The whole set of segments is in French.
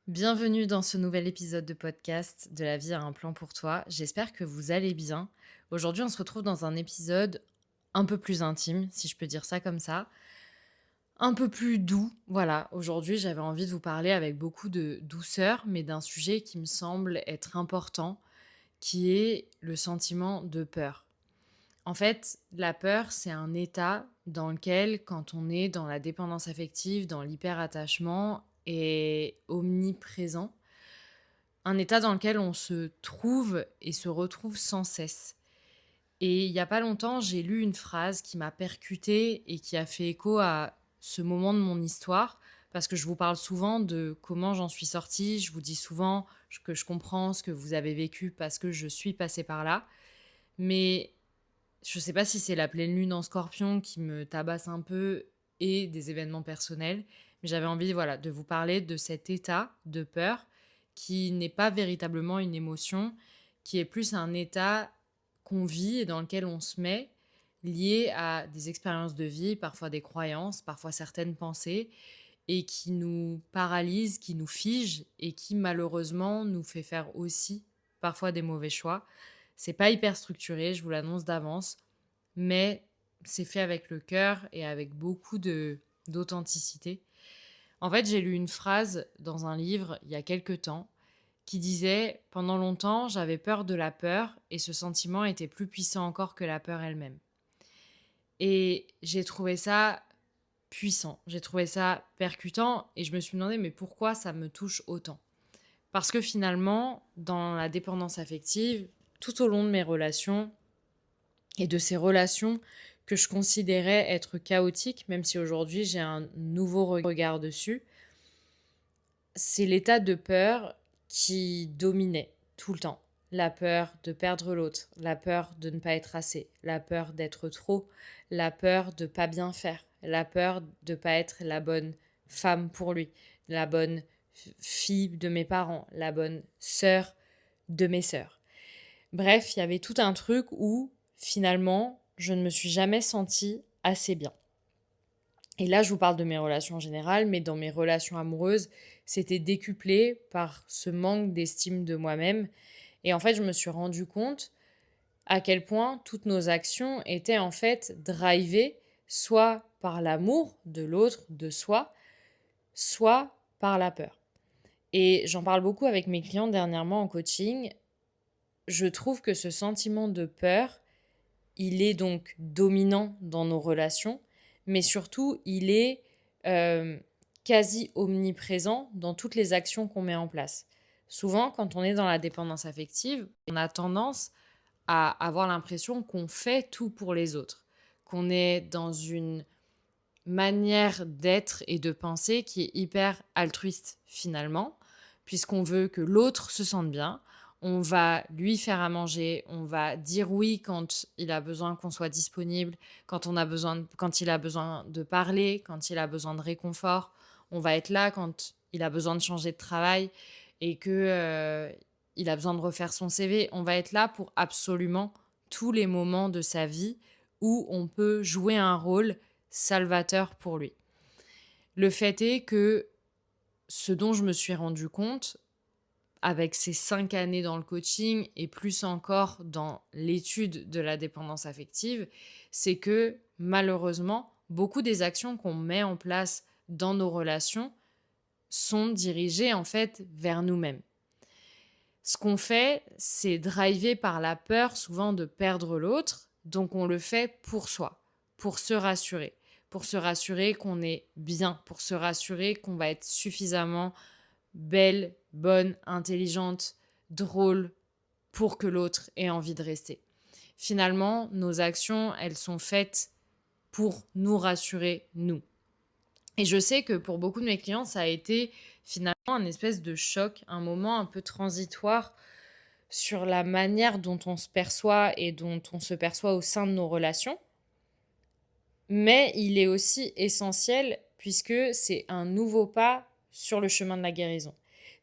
Bienvenue dans ce nouvel épisode de podcast de La vie a un plan pour toi. J'espère que vous allez bien. Aujourd'hui, on se retrouve dans un épisode un peu plus intime, si je peux dire ça comme ça, un peu plus doux. Voilà, aujourd'hui, j'avais envie de vous parler avec beaucoup de douceur, mais d'un sujet qui me semble être important, qui est le sentiment de peur. En fait, la peur, c'est un état dans lequel, quand on est dans la dépendance affective, dans l'hyperattachement, est omniprésent. Un état dans lequel on se trouve et se retrouve sans cesse. Et il y a pas longtemps, j'ai lu une phrase qui m'a percutée et qui a fait écho à ce moment de mon histoire, parce que je vous parle souvent de comment j'en suis sortie. Je vous dis souvent que je comprends ce que vous avez vécu parce que je suis passée par là. Mais je sais pas si c'est la pleine lune en Scorpion qui me tabasse un peu et des événements personnels, mais j'avais envie, voilà, de vous parler de cet état de peur qui n'est pas véritablement une émotion, qui est plus un état qu'on vit et dans lequel on se met, lié à des expériences de vie, parfois des croyances, parfois certaines pensées, et qui nous paralyse, qui nous fige et qui malheureusement nous fait faire aussi parfois des mauvais choix. C'est pas hyper structuré, je vous l'annonce d'avance, mais c'est fait avec le cœur et avec beaucoup de d'authenticité. En fait, j'ai lu une phrase dans un livre il y a quelque temps qui disait: «Pendant longtemps, j'avais peur de la peur et ce sentiment était plus puissant encore que la peur elle-même». Et j'ai trouvé ça puissant, j'ai trouvé ça percutant et je me suis demandé: «Mais pourquoi ça me touche autant?» Parce que finalement, dans la dépendance affective, tout au long de mes relations et de ces relations que je considérais être chaotiques, même si aujourd'hui j'ai un nouveau regard dessus, c'est l'état de peur qui dominait tout le temps. La peur de perdre l'autre, la peur de ne pas être assez, la peur d'être trop, la peur de pas bien faire, la peur de pas être la bonne femme pour lui, la bonne fille de mes parents, la bonne sœur de mes sœurs. Bref, il y avait tout un truc où finalement, je ne me suis jamais sentie assez bien. Et là, je vous parle de mes relations en général, mais dans mes relations amoureuses, c'était décuplé par ce manque d'estime de moi-même. Et en fait, je me suis rendu compte à quel point toutes nos actions étaient en fait drivées soit par l'amour de l'autre, de soi, soit par la peur. Et j'en parle beaucoup avec mes clients dernièrement en coaching. Je trouve que ce sentiment de peur, il est donc dominant dans nos relations, mais surtout, il est euh, quasi omniprésent dans toutes les actions qu'on met en place. Souvent, quand on est dans la dépendance affective, on a tendance à avoir l'impression qu'on fait tout pour les autres, qu'on est dans une manière d'être et de penser qui est hyper altruiste finalement, puisqu'on veut que l'autre se sente bien. On va lui faire à manger, on va dire oui quand il a besoin qu'on soit disponible, quand il a besoin de parler, quand il a besoin de réconfort. On va être là quand il a besoin de changer de travail et que il a besoin de refaire son CV. On va être là pour absolument tous les moments de sa vie où on peut jouer un rôle salvateur pour lui. Le fait est que ce dont je me suis rendu compte avec ces 5 années dans le coaching et plus encore dans l'étude de la dépendance affective, c'est que malheureusement, beaucoup des actions qu'on met en place dans nos relations sont dirigées en fait vers nous-mêmes. Ce qu'on fait, c'est driver par la peur souvent de perdre l'autre, donc on le fait pour soi, pour se rassurer qu'on est bien, pour se rassurer qu'on va être suffisamment belle, bonne, intelligente, drôle pour que l'autre ait envie de rester. Finalement, nos actions, elles sont faites pour nous rassurer, nous. Et je sais que pour beaucoup de mes clients, ça a été finalement un espèce de choc, un moment un peu transitoire sur la manière dont on se perçoit et dont on se perçoit au sein de nos relations. Mais il est aussi essentiel puisque c'est un nouveau pas sur le chemin de la guérison.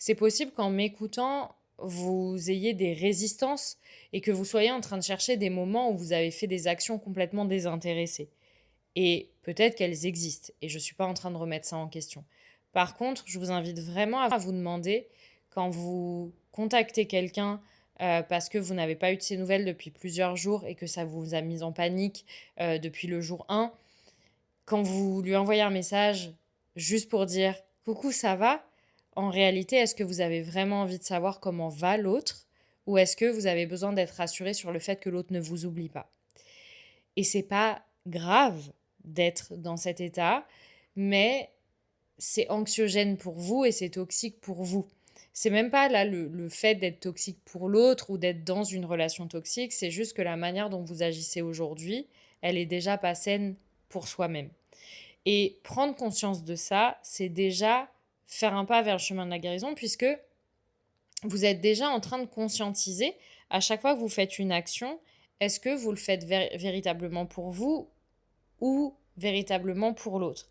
C'est possible qu'en m'écoutant, vous ayez des résistances et que vous soyez en train de chercher des moments où vous avez fait des actions complètement désintéressées. Et peut-être qu'elles existent, et je ne suis pas en train de remettre ça en question. Par contre, je vous invite vraiment à vous demander, quand vous contactez quelqu'un, parce que vous n'avez pas eu de ses nouvelles depuis plusieurs jours et que ça vous a mis en panique, depuis le jour 1, quand vous lui envoyez un message juste pour dire: «Coucou, ça va?» En réalité, est-ce que vous avez vraiment envie de savoir comment va l'autre? Ou est-ce que vous avez besoin d'être rassuré sur le fait que l'autre ne vous oublie pas? Et c'est pas grave d'être dans cet état, mais c'est anxiogène pour vous et c'est toxique pour vous. C'est même pas là le fait d'être toxique pour l'autre ou d'être dans une relation toxique, c'est juste que la manière dont vous agissez aujourd'hui, elle est déjà pas saine pour soi-même. Et prendre conscience de ça, c'est déjà faire un pas vers le chemin de la guérison, puisque vous êtes déjà en train de conscientiser à chaque fois que vous faites une action, est-ce que vous le faites véritablement pour vous ou véritablement pour l'autre?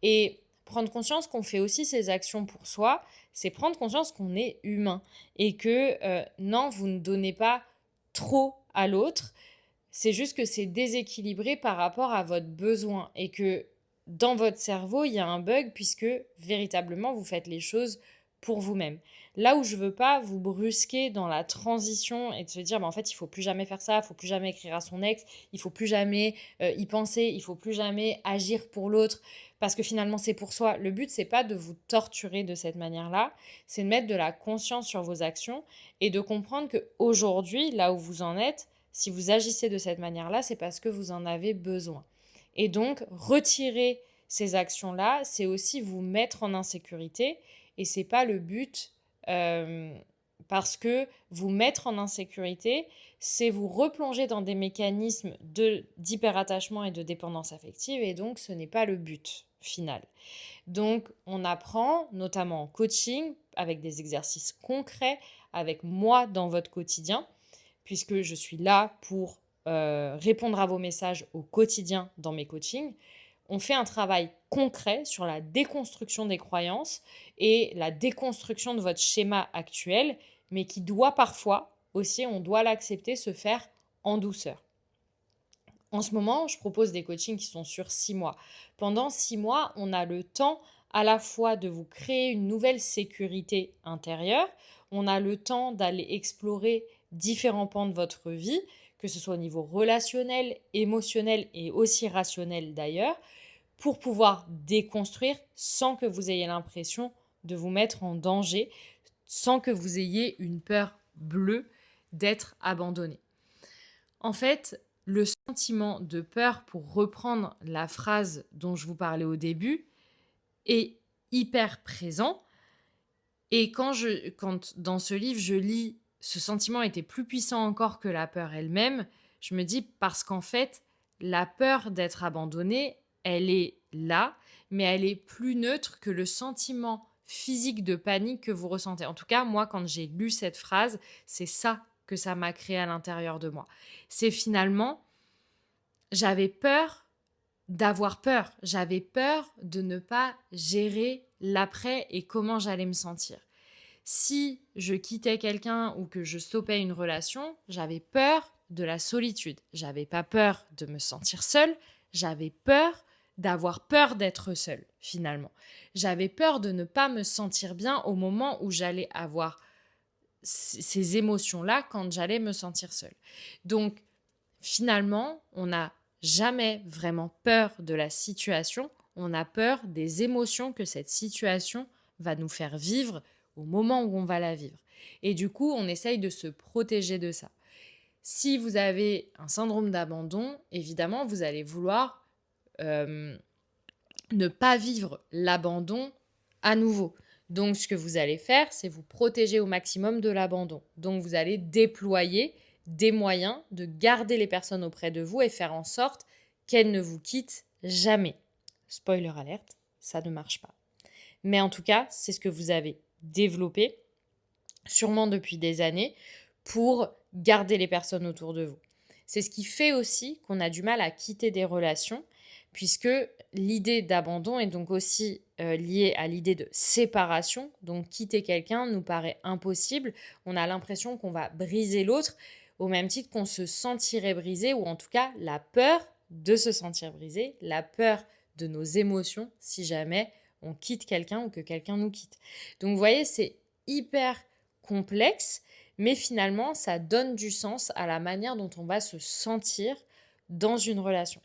Et prendre conscience qu'on fait aussi ces actions pour soi, c'est prendre conscience qu'on est humain et que non, vous ne donnez pas trop à l'autre, c'est juste que c'est déséquilibré par rapport à votre besoin et que dans votre cerveau, il y a un bug puisque véritablement, vous faites les choses pour vous-même. Là où je veux pas vous brusquer dans la transition et de se dire, bah, en fait, il faut plus jamais faire ça, il faut plus jamais écrire à son ex, il faut plus jamais y penser, il faut plus jamais agir pour l'autre parce que finalement, c'est pour soi. Le but, c'est pas de vous torturer de cette manière-là, c'est de mettre de la conscience sur vos actions et de comprendre que aujourd'hui, là où vous en êtes, si vous agissez de cette manière-là, c'est parce que vous en avez besoin. Et donc, retirer ces actions-là, c'est aussi vous mettre en insécurité et c'est pas le but parce que vous mettre en insécurité, c'est vous replonger dans des mécanismes d'hyperattachement et de dépendance affective et donc ce n'est pas le but final. Donc, on apprend, notamment en coaching, avec des exercices concrets, avec moi dans votre quotidien, puisque je suis là pour répondre à vos messages au quotidien dans mes coachings. On fait un travail concret sur la déconstruction des croyances et la déconstruction de votre schéma actuel, mais qui doit parfois aussi, on doit l'accepter, se faire en douceur. En ce moment, je propose des coachings qui sont sur 6 mois. Pendant 6 mois, on a le temps à la fois de vous créer une nouvelle sécurité intérieure, on a le temps d'aller explorer différents pans de votre vie, que ce soit au niveau relationnel, émotionnel et aussi rationnel d'ailleurs, pour pouvoir déconstruire sans que vous ayez l'impression de vous mettre en danger, sans que vous ayez une peur bleue d'être abandonné. En fait, le sentiment de peur, pour reprendre la phrase dont je vous parlais au début, est hyper présent. Et quand dans ce livre, je lis ce sentiment était plus puissant encore que la peur elle-même, je me dis parce qu'en fait, la peur d'être abandonné, elle est là, mais elle est plus neutre que le sentiment physique de panique que vous ressentez. En tout cas, moi, quand j'ai lu cette phrase, c'est ça que ça m'a créé à l'intérieur de moi. C'est finalement, j'avais peur d'avoir peur. J'avais peur de ne pas gérer l'après et comment j'allais me sentir. Si je quittais quelqu'un ou que je stoppais une relation, j'avais peur de la solitude. J'avais pas peur de me sentir seule, j'avais peur d'avoir peur d'être seule, finalement. J'avais peur de ne pas me sentir bien au moment où j'allais avoir ces émotions-là quand j'allais me sentir seule. Donc, finalement, on n'a jamais vraiment peur de la situation, on a peur des émotions que cette situation va nous faire vivre au moment où on va la vivre. Et du coup, on essaye de se protéger de ça. Si vous avez un syndrome d'abandon, évidemment, vous allez vouloir ne pas vivre l'abandon à nouveau. Donc, ce que vous allez faire, c'est vous protéger au maximum de l'abandon. Donc, vous allez déployer des moyens de garder les personnes auprès de vous et faire en sorte qu'elles ne vous quittent jamais. Spoiler alerte, ça ne marche pas. Mais en tout cas, c'est ce que vous avez développé, sûrement depuis des années, pour garder les personnes autour de vous. C'est ce qui fait aussi qu'on a du mal à quitter des relations, puisque l'idée d'abandon est donc aussi liée à l'idée de séparation. Donc quitter quelqu'un nous paraît impossible. On a l'impression qu'on va briser l'autre, au même titre qu'on se sentirait brisé, ou en tout cas la peur de se sentir brisé, la peur de nos émotions si jamais on quitte quelqu'un ou que quelqu'un nous quitte. Donc vous voyez, c'est hyper complexe, mais finalement, ça donne du sens à la manière dont on va se sentir dans une relation.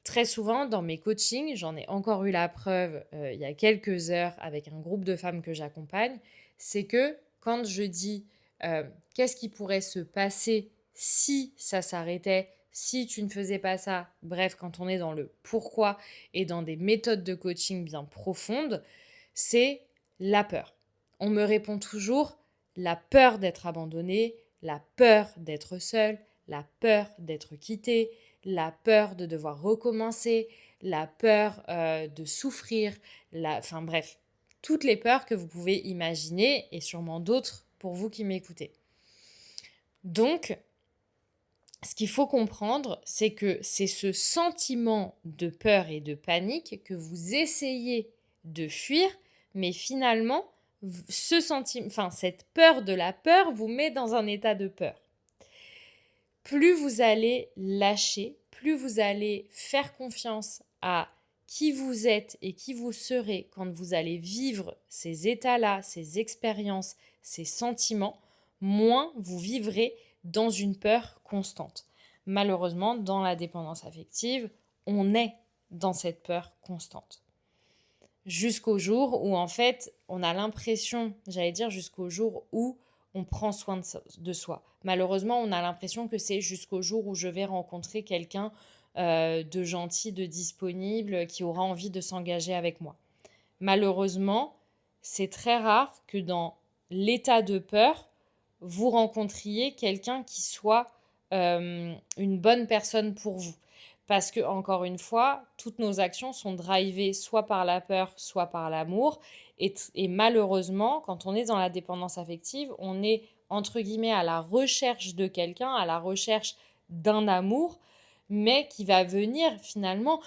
Très souvent, dans mes coachings, j'en ai encore eu la preuve il y a quelques heures avec un groupe de femmes que j'accompagne, c'est que quand je dis qu'est-ce qui pourrait se passer si ça s'arrêtait, si tu ne faisais pas ça, bref, quand on est dans le pourquoi et dans des méthodes de coaching bien profondes, c'est la peur. On me répond toujours la peur d'être abandonné, la peur d'être seule, la peur d'être quitté, la peur de devoir recommencer, la peur de souffrir, enfin bref, toutes les peurs que vous pouvez imaginer et sûrement d'autres pour vous qui m'écoutez. Donc, ce qu'il faut comprendre, c'est que c'est ce sentiment de peur et de panique que vous essayez de fuir, mais finalement, cette peur de la peur vous met dans un état de peur. Plus vous allez lâcher, plus vous allez faire confiance à qui vous êtes et qui vous serez quand vous allez vivre ces états-là, ces expériences, ces sentiments, moins vous vivrez dans une peur constante. Malheureusement, dans la dépendance affective, on est dans cette peur constante. Jusqu'au jour où, en fait, on a l'impression, jusqu'au jour où on prend soin de soi. Malheureusement, on a l'impression que c'est jusqu'au jour où je vais rencontrer quelqu'un de gentil, de disponible, qui aura envie de s'engager avec moi. Malheureusement, c'est très rare que dans l'état de peur, vous rencontriez quelqu'un qui soit une bonne personne pour vous. Parce que, encore une fois, toutes nos actions sont drivées soit par la peur, soit par l'amour. Et malheureusement, quand on est dans la dépendance affective, on est, entre guillemets, à la recherche de quelqu'un, à la recherche d'un amour, mais qui va venir finalement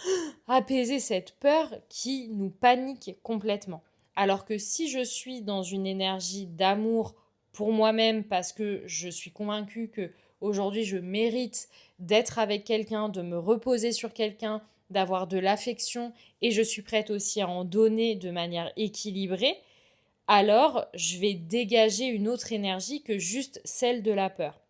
apaiser cette peur qui nous panique complètement. Alors que si je suis dans une énergie d'amour pour moi-même, parce que je suis convaincue que aujourd'hui je mérite d'être avec quelqu'un, de me reposer sur quelqu'un, d'avoir de l'affection, et je suis prête aussi à en donner de manière équilibrée, alors je vais dégager une autre énergie que juste celle de la peur.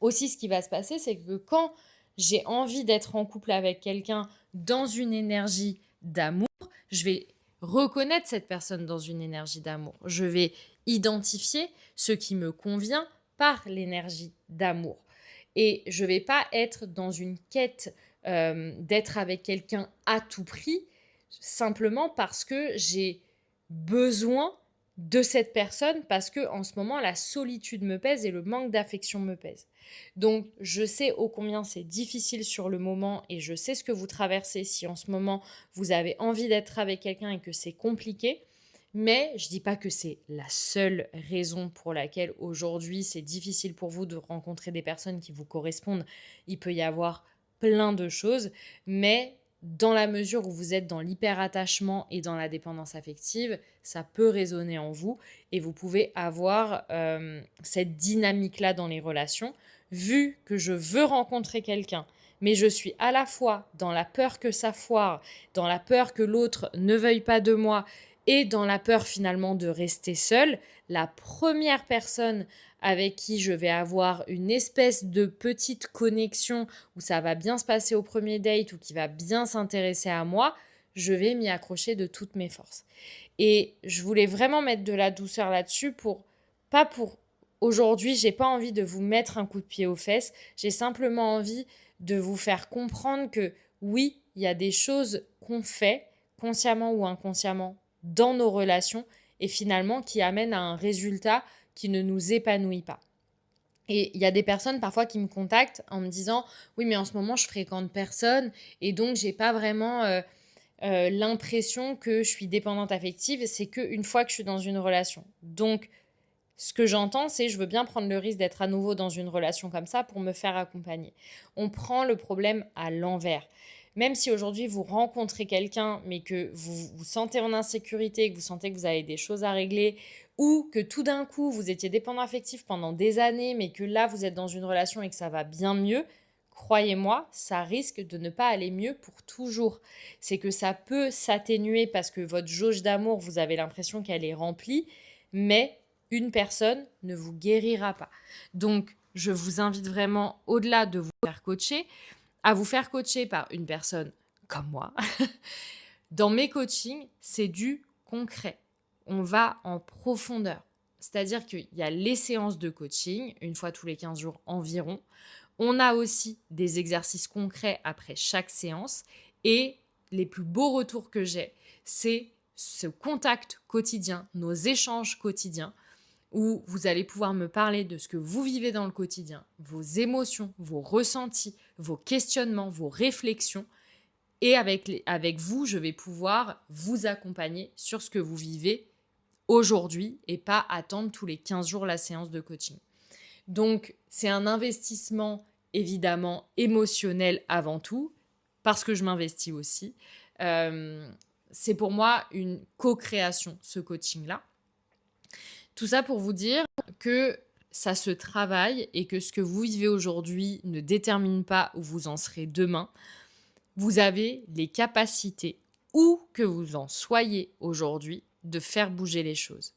Aussi, ce qui va se passer, c'est que quand j'ai envie d'être en couple avec quelqu'un dans une énergie d'amour, je vais reconnaître cette personne dans une énergie d'amour. Je vais identifier ce qui me convient par l'énergie d'amour. Et je ne vais pas être dans une quête d'être avec quelqu'un à tout prix, simplement parce que j'ai besoin de cette personne, parce que en ce moment, la solitude me pèse et le manque d'affection me pèse. Donc, je sais ô combien c'est difficile sur le moment et je sais ce que vous traversez si en ce moment, vous avez envie d'être avec quelqu'un et que c'est compliqué. Mais je ne dis pas que c'est la seule raison pour laquelle aujourd'hui c'est difficile pour vous de rencontrer des personnes qui vous correspondent. Il peut y avoir plein de choses, mais dans la mesure où vous êtes dans l'hyperattachement et dans la dépendance affective, ça peut résonner en vous et vous pouvez avoir cette dynamique-là dans les relations. Vu que je veux rencontrer quelqu'un, mais je suis à la fois dans la peur que ça foire, dans la peur que l'autre ne veuille pas de moi et dans la peur finalement de rester seule, la première personne avec qui je vais avoir une espèce de petite connexion où ça va bien se passer au premier date ou qui va bien s'intéresser à moi, je vais m'y accrocher de toutes mes forces. Et je voulais vraiment mettre de la douceur là-dessus pas pour aujourd'hui, j'ai pas envie de vous mettre un coup de pied aux fesses, j'ai simplement envie de vous faire comprendre que oui, il y a des choses qu'on fait, consciemment ou inconsciemment, dans nos relations et finalement qui amènent à un résultat qui ne nous épanouit pas. Et il y a des personnes parfois qui me contactent en me disant « Oui, mais en ce moment, je fréquente personne et donc j'ai pas vraiment l'impression que je suis dépendante affective. C'est qu'une fois que je suis dans une relation. » Donc, ce que j'entends, c'est je veux bien prendre le risque d'être à nouveau dans une relation comme ça pour me faire accompagner. On prend le problème à l'envers. Même si aujourd'hui vous rencontrez quelqu'un, mais que vous vous sentez en insécurité, que vous sentez que vous avez des choses à régler, ou que tout d'un coup vous étiez dépendant affectif pendant des années, mais que là vous êtes dans une relation et que ça va bien mieux, croyez-moi, ça risque de ne pas aller mieux pour toujours. C'est que ça peut s'atténuer parce que votre jauge d'amour, vous avez l'impression qu'elle est remplie, mais une personne ne vous guérira pas. Donc, je vous invite vraiment, au-delà de vous faire coacher, à vous faire coacher par une personne comme moi. Dans mes coachings, c'est du concret. On va en profondeur. C'est-à-dire qu'il y a les séances de coaching, une fois tous les 15 jours environ. On a aussi des exercices concrets après chaque séance. Et les plus beaux retours que j'ai, c'est ce contact quotidien, nos échanges quotidiens, où vous allez pouvoir me parler de ce que vous vivez dans le quotidien, vos émotions, vos ressentis, vos questionnements, vos réflexions. Et avec vous, je vais pouvoir vous accompagner sur ce que vous vivez aujourd'hui et pas attendre tous les 15 jours la séance de coaching. Donc, c'est un investissement évidemment émotionnel avant tout, parce que je m'investis aussi. C'est pour moi une co-création, ce coaching-là. Tout ça pour vous dire que ça se travaille et que ce que vous vivez aujourd'hui ne détermine pas où vous en serez demain. Vous avez les capacités, où que vous en soyez aujourd'hui, de faire bouger les choses.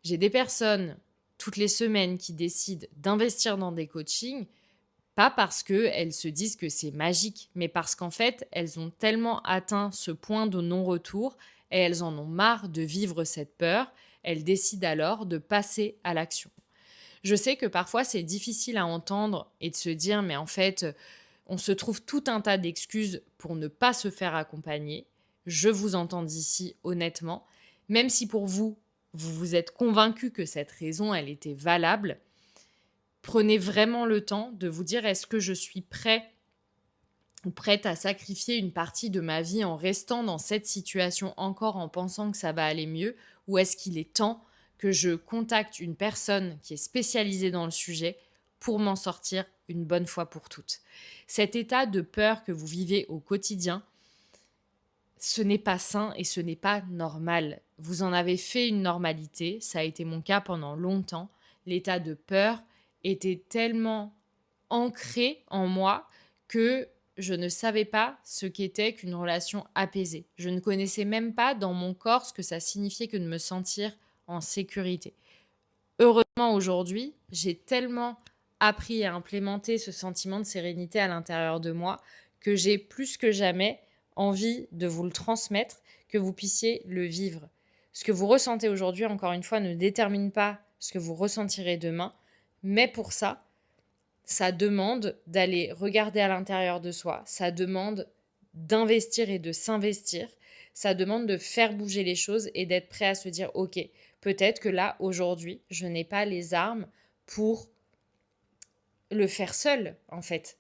J'ai des personnes toutes les semaines qui décident d'investir dans des coachings, pas parce qu'elles se disent que c'est magique, mais parce qu'en fait, elles ont tellement atteint ce point de non-retour et elles en ont marre de vivre cette peur. Elles décident alors de passer à l'action. Je sais que parfois, c'est difficile à entendre et de se dire, mais en fait, on se trouve tout un tas d'excuses pour ne pas se faire accompagner. Je vous entends d'ici, honnêtement. Même si pour vous, vous vous êtes convaincu que cette raison, elle était valable, prenez vraiment le temps de vous dire, est-ce que je suis prêt ou prête à sacrifier une partie de ma vie en restant dans cette situation encore en pensant que ça va aller mieux, ou est-ce qu'il est temps que je contacte une personne qui est spécialisée dans le sujet pour m'en sortir une bonne fois pour toutes. Cet état de peur que vous vivez au quotidien, ce n'est pas sain et ce n'est pas normal. Vous en avez fait une normalité, ça a été mon cas pendant longtemps. L'état de peur était tellement ancré en moi que je ne savais pas ce qu'était qu'une relation apaisée. Je ne connaissais même pas dans mon corps ce que ça signifiait que de me sentir en sécurité. Heureusement, aujourd'hui, j'ai tellement appris à implémenter ce sentiment de sérénité à l'intérieur de moi que j'ai plus que jamais envie de vous le transmettre, que vous puissiez le vivre. Ce que vous ressentez aujourd'hui, encore une fois, ne détermine pas ce que vous ressentirez demain, mais pour ça, ça demande d'aller regarder à l'intérieur de soi, ça demande d'investir et de s'investir, ça demande de faire bouger les choses et d'être prêt à se dire « Ok, peut-être que là, aujourd'hui, je n'ai pas les armes pour le faire seul, en fait. »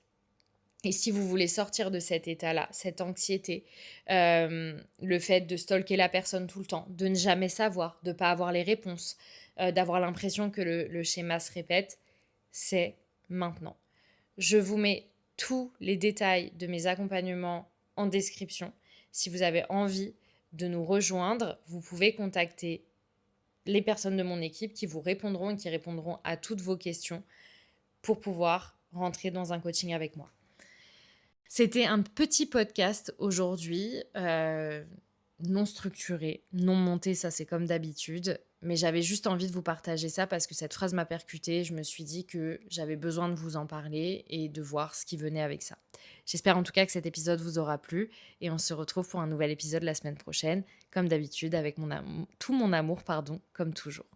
Et si vous voulez sortir de cet état-là, cette anxiété, le fait de stalker la personne tout le temps, de ne jamais savoir, de ne pas avoir les réponses, d'avoir l'impression que le schéma se répète, c'est maintenant. Je vous mets tous les détails de mes accompagnements en description. Si vous avez envie de nous rejoindre, vous pouvez contacter les personnes de mon équipe qui vous répondront et qui répondront à toutes vos questions pour pouvoir rentrer dans un coaching avec moi. C'était un petit podcast aujourd'hui, non structuré, non monté, ça c'est comme d'habitude. Mais j'avais juste envie de vous partager ça parce que cette phrase m'a percutée. Je me suis dit que j'avais besoin de vous en parler et de voir ce qui venait avec ça. J'espère en tout cas que cet épisode vous aura plu et on se retrouve pour un nouvel épisode la semaine prochaine, comme d'habitude, avec tout mon amour, comme toujours.